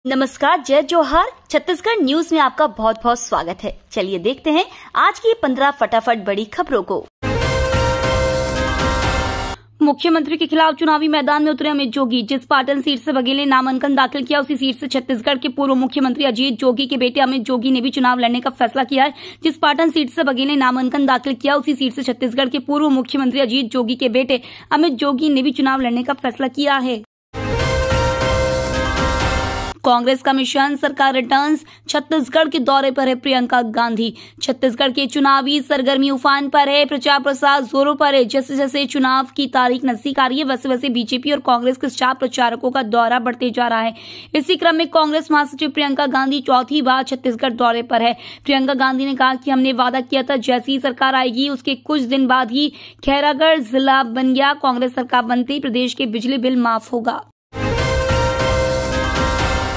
नमस्कार, जय जोहार। छत्तीसगढ़ न्यूज में आपका बहुत बहुत स्वागत है। चलिए देखते हैं आज की 15 फटाफट बड़ी खबरों को। मुख्यमंत्री के खिलाफ चुनावी मैदान में उतरे अमित जोगी। जिस पाटन सीट से बघेल ने नामांकन दाखिल किया, उसी सीट से छत्तीसगढ़ के पूर्व मुख्यमंत्री अजीत जोगी के बेटे अमित जोगी ने भी चुनाव लड़ने का फैसला किया है। जिस पाटन सीट से बघेल ने नामांकन दाखिल किया, उसी सीट से छत्तीसगढ़ के पूर्व मुख्यमंत्री अजीत जोगी के बेटे अमित जोगी ने भी चुनाव लड़ने का फैसला किया है। कांग्रेस का मिशन सरकार रिटर्न्स। छत्तीसगढ़ के दौरे पर है प्रियंका गांधी। छत्तीसगढ़ के चुनावी सरगर्मी उफान पर है, प्रचार प्रसार जोरों पर है। जैसे जैसे चुनाव की तारीख नजदीक आ रही है, वैसे वैसे बीजेपी और कांग्रेस के स्टार प्रचारकों का दौरा बढ़ते जा रहा है। इसी क्रम में कांग्रेस महासचिव प्रियंका गांधी चौथी बार छत्तीसगढ़ दौरे पर है। प्रियंका गांधी ने कहा कि हमने वादा किया था, जैसी ही सरकार आएगी उसके कुछ दिन बाद ही खैरागढ़ जिला बन गया। कांग्रेस सरकार बनते ही प्रदेश के बिजली बिल माफ होगा।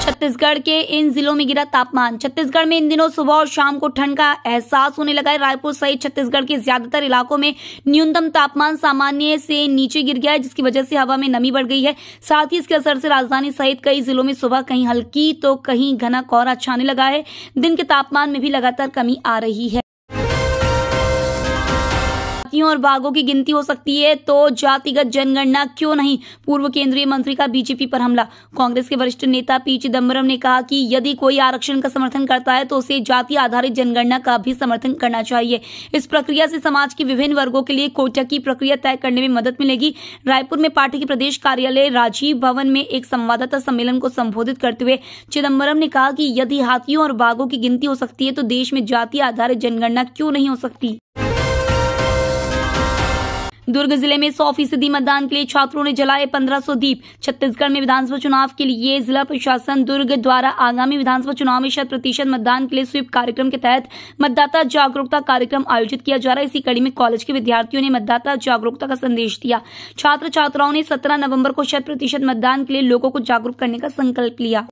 छत्तीसगढ़ के इन जिलों में गिरा तापमान। छत्तीसगढ़ में इन दिनों सुबह और शाम को ठंड का एहसास होने लगा है। रायपुर सहित छत्तीसगढ़ के ज्यादातर इलाकों में न्यूनतम तापमान सामान्य से नीचे गिर गया है, जिसकी वजह से हवा में नमी बढ़ गई है। साथ ही इसके असर से राजधानी सहित कई जिलों में सुबह कहीं हल्की तो कहीं घना कोहरा छाने लगा है। दिन के तापमान में भी लगातार कमी आ रही है। हाथियों और बाघों की गिनती हो सकती है तो जातिगत जनगणना क्यों नहीं? पूर्व केंद्रीय मंत्री का बीजेपी पर हमला। कांग्रेस के वरिष्ठ नेता पी चिदम्बरम ने कहा कि यदि कोई आरक्षण का समर्थन करता है तो उसे जाति आधारित जनगणना का भी समर्थन करना चाहिए। इस प्रक्रिया से समाज के विभिन्न वर्गों के लिए कोटा की प्रक्रिया तय करने में मदद मिलेगी। रायपुर में पार्टी के प्रदेश कार्यालय राजीव भवन में एक संवाददाता सम्मेलन को संबोधित करते हुए चिदम्बरम ने कहा कि यदि हाथियों और बाघों की गिनती हो सकती है तो देश में जाति आधारित जनगणना क्यों नहीं हो सकती? दुर्ग जिले में 100% मतदान के लिए छात्रों ने जलाए 1500 दीप। छत्तीसगढ़ में विधानसभा चुनाव के लिए जिला प्रशासन दुर्ग द्वारा आगामी विधानसभा चुनाव में 100% मतदान के लिए स्वीप कार्यक्रम के तहत मतदाता जागरूकता कार्यक्रम आयोजित किया जा रहा है। इसी कड़ी में कॉलेज के विद्यार्थियों ने मतदाता जागरूकता का संदेश दिया। छात्र छात्राओं ने 17 नवम्बर को 100% मतदान के लिए लोगों को जागरूक करने का संकल्प लिया।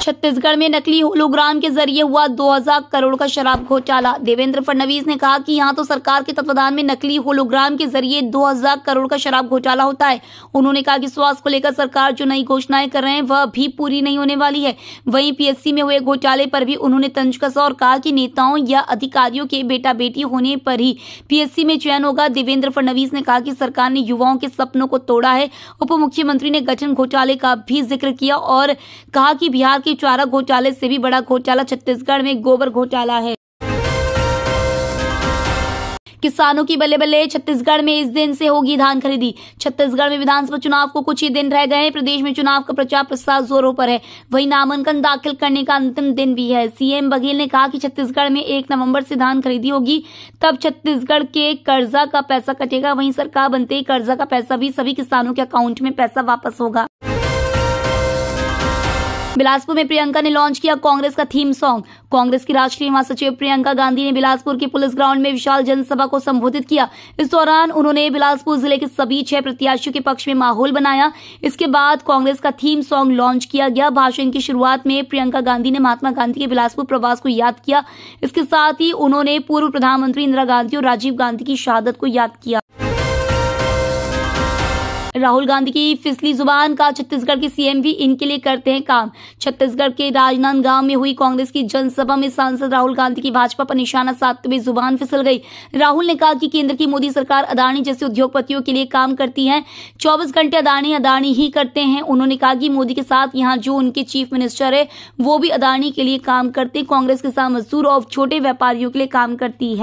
छत्तीसगढ़ में नकली होलोग्राम के जरिए हुआ 2000 करोड़ का शराब घोटाला। देवेंद्र फडणवीस ने कहा कि यहां तो सरकार के तत्वाधान में नकली होलोग्राम के जरिए 2000 करोड़ का शराब घोटाला होता है। उन्होंने कहा कि स्वास्थ्य को लेकर सरकार जो नई घोषणाएं कर रहे हैं वह भी पूरी नहीं होने वाली है। वहीं पीएससी में हुए घोटाले पर भी उन्होंने तंज कसा और कहा कि नेताओं या अधिकारियों के बेटा बेटी होने पर ही पीएससी में चयन होगा। देवेंद्र फडणवीस ने कहा कि सरकार ने युवाओं के सपनों को तोड़ा है। उप मुख्यमंत्री ने गठन घोटाले का भी जिक्र किया और कहा कि बिहार के चारा घोटाले से भी बड़ा घोटाला छत्तीसगढ़ में गोबर घोटाला है। किसानों की बल्ले बल्ले। छत्तीसगढ़ में इस दिन से होगी धान खरीदी। छत्तीसगढ़ में विधानसभा चुनाव को कुछ ही दिन रह गए हैं। प्रदेश में चुनाव का प्रचार प्रसार जोरों पर है। वहीं नामांकन दाखिल करने का अंतिम दिन भी है। सीएम बघेल ने कहा कि छत्तीसगढ़ में 1 नवंबर से धान खरीदी होगी, तब छत्तीसगढ़ के कर्जा का पैसा कटेगा। वहीं सरकार बनते ही कर्जा का पैसा भी सभी किसानों के अकाउंट में पैसा वापस होगा। बिलासपुर में प्रियंका ने लॉन्च किया कांग्रेस का थीम सॉन्ग। कांग्रेस की राष्ट्रीय महासचिव प्रियंका गांधी ने बिलासपुर के पुलिस ग्राउंड में विशाल जनसभा को संबोधित किया। इस दौरान उन्होंने बिलासपुर जिले के सभी 6 प्रत्याशियों के पक्ष में माहौल बनाया। इसके बाद कांग्रेस का थीम सॉन्ग लॉन्च किया गया। भाषण की शुरुआत में प्रियंका गांधी ने महात्मा गांधी के बिलासपुर प्रवास को याद किया। इसके साथ ही उन्होंने पूर्व प्रधानमंत्री इंदिरा गांधी और राजीव गांधी की शहादत को याद किया। राहुल गांधी की फिसली जुबान का छत्तीसगढ़ के सीएम भी इनके लिए करते हैं काम। छत्तीसगढ़ के राजनांदगांव में हुई कांग्रेस की जनसभा में सांसद राहुल गांधी की भाजपा पर निशाना साधते हुए जुबान फिसल गई। राहुल ने कहा कि केंद्र की मोदी सरकार अदानी जैसे उद्योगपतियों के लिए काम करती है। 24 घंटे अदानी ही करते हैं। उन्होंने कहा कि मोदी के साथ यहाँ जो उनके चीफ मिनिस्टर है वो भी अदानी के लिए काम करते। कांग्रेस किसान मजदूर और छोटे व्यापारियों के लिए काम करती है।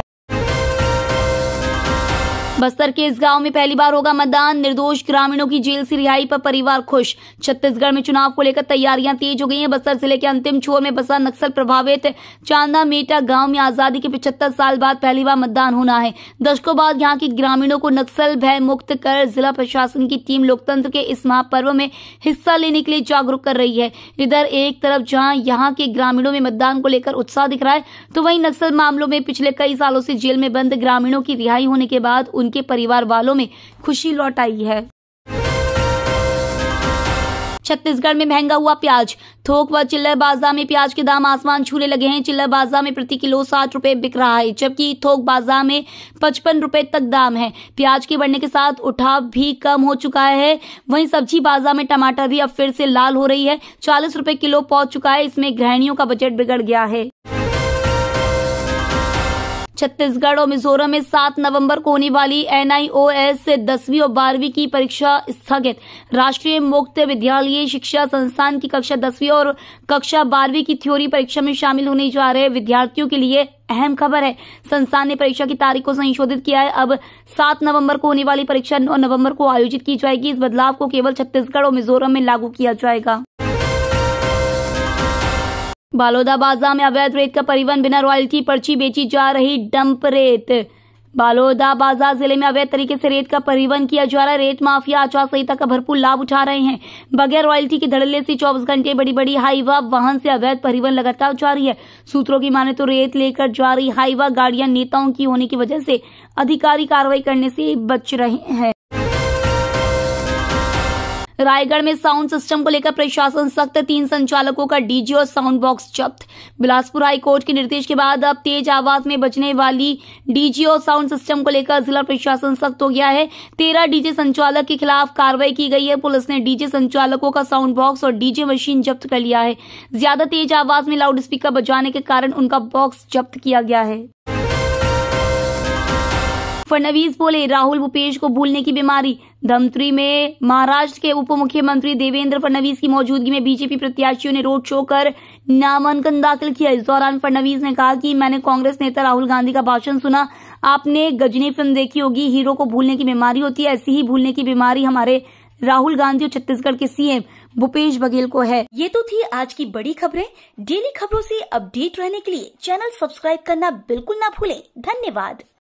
बस्तर के इस गांव में पहली बार होगा मतदान। निर्दोष ग्रामीणों की जेल से रिहाई पर परिवार खुश। छत्तीसगढ़ में चुनाव को लेकर तैयारियां तेज हो गई हैं। बस्तर जिले के अंतिम छोर में बसा नक्सल प्रभावित चांदा मेटा गांव में आजादी के 75 साल बाद पहली बार मतदान होना है। दशकों बाद यहां के ग्रामीणों को नक्सल भय मुक्त कर जिला प्रशासन की टीम लोकतंत्र के इस महापर्व में हिस्सा लेने के लिए जागरूक कर रही है। इधर एक तरफ जहां यहां के ग्रामीणों में मतदान को लेकर उत्साह दिख रहा है, तो वहीं नक्सल मामलों में पिछले कई सालों से जेल में बंद ग्रामीणों की रिहाई होने के बाद उनके परिवार वालों में खुशी लौट आई है। छत्तीसगढ़ में महंगा हुआ प्याज। थोक व चिल्लर बाजार में प्याज के दाम आसमान छूने लगे हैं। चिल्लर बाजार में प्रति किलो 60 रुपए बिक रहा है, जबकि थोक बाजार में 55 रुपए तक दाम है। प्याज के बढ़ने के साथ उठाव भी कम हो चुका है। वहीं सब्जी बाजार में टमाटर भी अब फिर से लाल हो रही है। 40 रुपए किलो पहुंच चुका है। इसमें गृहिणियों का बजट बिगड़ गया है। छत्तीसगढ़ और मिजोरम में 7 नवंबर को होने वाली NIOS से 10वीं और 12वीं की परीक्षा स्थगित। राष्ट्रीय मुक्त विद्यालयी शिक्षा संस्थान की कक्षा 10वीं और कक्षा 12वीं की थ्योरी परीक्षा में शामिल होने जा रहे विद्यार्थियों के लिए अहम खबर है। संस्थान ने परीक्षा की तारीख को संशोधित किया है। अब 7 नवंबर को होने वाली परीक्षा 9 नवंबर को आयोजित की जाएगी। इस बदलाव को केवल छत्तीसगढ़ और मिजोरम में लागू किया जाएगा। बालोदा बाजार में अवैध रेत का परिवहन, बिना रॉयल्टी पर्ची बेची जा रही डंप रेत। बालोदा बाजार जिले में अवैध तरीके से रेत का परिवहन किया जा रहा है। रेत माफिया आचार संहिता का भरपूर लाभ उठा रहे हैं। बगैर रॉयल्टी के धड़ल्ले से 24 घंटे बड़ी हाईवा वाहन से अवैध परिवहन लगातार जारी है। सूत्रों की माने तो रेत लेकर जा रही हाईवा गाड़ियां नेताओं की होने की वजह से अधिकारी कार्रवाई करने से बच रहे हैं। रायगढ़ में साउंड सिस्टम को लेकर प्रशासन सख्त, 3 संचालकों का डीजे और साउंड बॉक्स जब्त। बिलासपुर हाई कोर्ट के निर्देश के बाद अब तेज आवाज में बजने वाली डीजे और साउंड सिस्टम को लेकर जिला प्रशासन सख्त हो गया है। 13 डीजे संचालक के खिलाफ कार्रवाई की गई है। पुलिस ने डीजे संचालकों का साउंड बॉक्स और डीजे मशीन जब्त कर लिया है। ज्यादा तेज आवाज में लाउड स्पीकर बजाने के कारण उनका बॉक्स जब्त किया गया है। फडणवीस बोले, राहुल भूपेश को भूलने की बीमारी। धमतरी में महाराष्ट्र के उप मुख्यमंत्री देवेंद्र फडणवीस की मौजूदगी में बीजेपी प्रत्याशियों ने रोड शो कर नामांकन दाखिल किया। इस दौरान फडणवीस ने कहा कि मैंने कांग्रेस नेता राहुल गांधी का भाषण सुना। आपने गजनी फिल्म देखी होगी, हीरो को भूलने की बीमारी होती है। ऐसी ही भूलने की बीमारी हमारे राहुल गांधी और छत्तीसगढ़ के CM भूपेश बघेल को है। ये तो थी आज की बड़ी खबरें। डेली खबरों से अपडेट रहने के लिए चैनल सब्सक्राइब करना बिल्कुल ना भूलें। धन्यवाद।